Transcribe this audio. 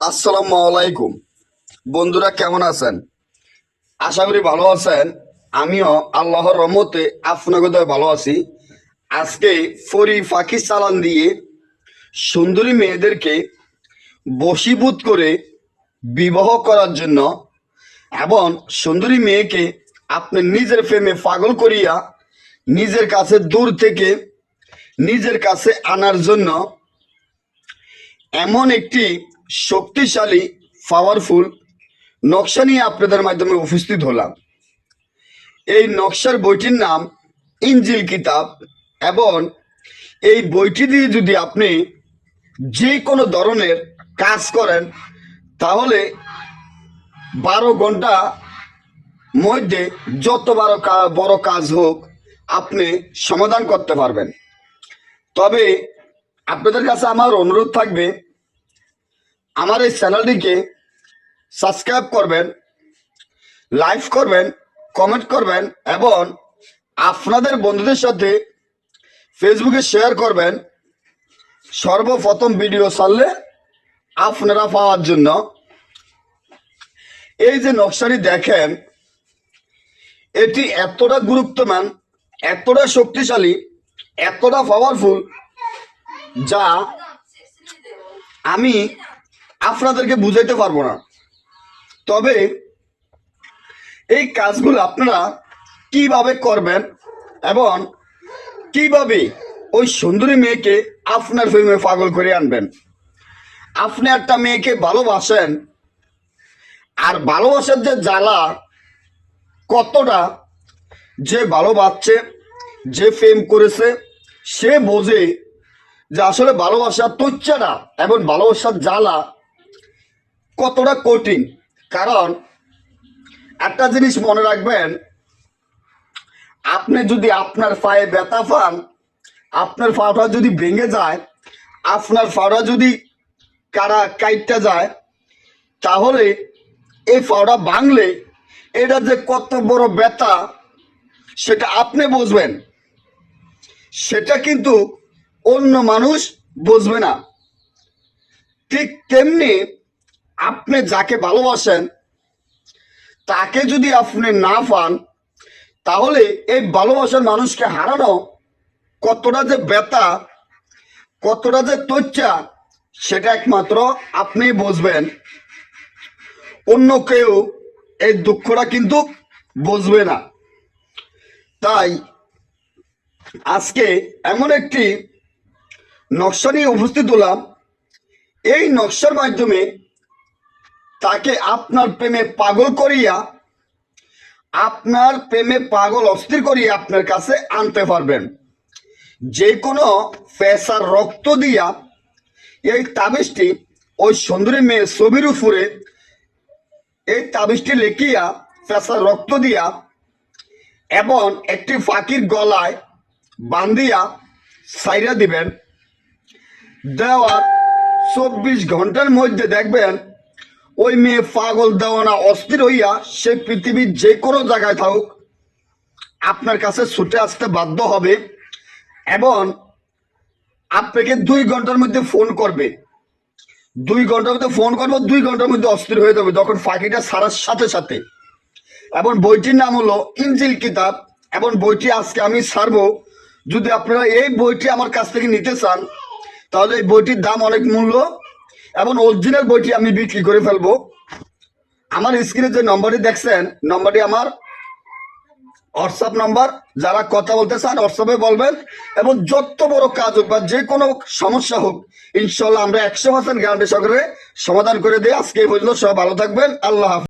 আসসালামু আলাইকুম। বন্ধুরা কেমন আছেন? আশা করি ভালো আছেন। আমিও আল্লাহর রহমতে আপনাদের দয়ায় ভালো আছি। আজকে ফরি ফাঁকি চালান দিয়ে সুন্দরী মেয়েদেরকে বশীভূত করে বিবাহ করার জন্য এবং সুন্দরী মেয়েকে আপনি নিজের প্রেমে পাগল করিয়া নিজের কাছে দূর থেকে নিজের কাছে আনার জন্য এমন একটি শক্তিশালী পাওয়ারফুল নকশা নিয়ে আপনাদের মাধ্যমে উপস্থিত হলাম। এই নকশার বইটির নাম ইনজিল কিতাব এবং এই বইটি দিয়ে যদি আপনি যে কোনো ধরনের কাজ করেন তাহলে 12 ঘন্টা মধ্যে যত বড় কাজ হোক আপনি সমাধান করতে পারবেন। তবে আপনাদের কাছে আমার অনুরোধ থাকবে, আমার এই চ্যানেলটিকে সাবস্ক্রাইব করবেন, লাইক করবেন, কমেন্ট করবেন এবং আপনাদের বন্ধুদের সাথে ফেসবুকে শেয়ার করবেন। সর্বপ্রথম ভিডিও ছাড়লে আপনারা পাওয়ার জন্য। এই যে নকশাটি দেখেন, এটি এতটা গুরুত্বমান, এতটা শক্তিশালী, এতটা পাওয়ারফুল যা আমি আপনাদেরকে বুঝাইতে পারবো না। তবে এই কাজগুলো আপনারা কিভাবে করবেন এবং কিভাবে ওই সুন্দরী মেয়েকে আপনার প্রেমে পাগল করে আনবেন। আপনি একটা মেয়েকে ভালোবাসেন, আর ভালোবাসার যে জ্বালা কতটা, যে ভালোবাসছে, যে প্রেম করেছে সে বোঝে যে আসলে ভালোবাসার তুচ্ছাটা এবং ভালোবাসার জ্বালা কতটা কঠিন। কারণ একটা জিনিস মনে রাখবেন, আপনি যদি আপনার পায়ে ব্যথা পান, আপনার পাটা যদি ভেঙে যায়, আপনার পাটা যদি কাইটটা যায়, তাহলে এই পাটা ভাঙলে এটা যে কত বড় ব্যথা সেটা আপনি বুঝবেন, সেটা কিন্তু অন্য মানুষ বুঝবে না। ঠিক তেমনি আপনি যাকে ভালোবাসেন তাকে যদি আপনি না পান, তাহলে এই ভালোবাসার মানুষকে হারানো কতটা যে ব্যথা, কতটা যে তৈচ্ছা, সেটা একমাত্র আপনি বুঝবেন। অন্য কেউ এই দুঃখটা কিন্তু বুঝবে না। তাই আজকে এমন একটি নকশা নিয়ে উপস্থিত হলাম। এই নকশার মাধ্যমে তাকে আপনার প্রেমে পাগল করিয়া, আপনার প্রেমে পাগল অস্থির করিয়া আপনার কাছে আনতে পারবেন। যে কোনো পেশার রক্ত দিয়া এই তাবিজটি ওই সুন্দরী মেয়ে ছবির উপরে এই তাবিজটি লেখিয়া পেশার রক্ত দিয়া এবং একটি ফাঁকির গলায় বান্ধিয়া সাইরা দিবেন। দেওয়ার 24 ঘন্টার মধ্যে দেখবেন ওই মেয়ে পাগল দেওয়ানা অস্থির হইয়া সে পৃথিবীর যে কোনো জায়গায় থাকুক আপনার কাছে ছুটে আসতে বাধ্য হবে এবং আপনাকে 2 ঘন্টার মধ্যে ফোন করবে। 2 ঘন্টার মধ্যে ফোন করবো, 2 ঘন্টার মধ্যে অস্থির হয়ে যাবে যখন ফাঁকিটা ছাড়ার সাথে সাথে। এবং বইটির নাম হলো ইনজিল কিতাব এবং বইটি আজকে আমি ছাড়বো। যদি আপনারা এই বইটি আমার কাছ থেকে নিতে চান তাহলে এই বইটির দাম অনেক মূল্য এবং অরিজিনাল বইটি আমি বিক্রি করে ফেলবো। আমার স্ক্রিনে যে নম্বরটি দেখছেন, নম্বরটি আমার হোয়াটসঅ্যাপ নাম্বার। যারা কথা বলতে চান হোয়াটসঅ্যাপে বলবেন এবং যত বড় কাজ হোক বা যে কোনো সমস্যা হোক ইনশাল্লাহ আমরা 100% গ্যারান্টি সহকারে সমাধান করে দিই। আজকে এই পর্যন্ত, সব ভালো থাকবেন। আল্লাহ হাফেজ।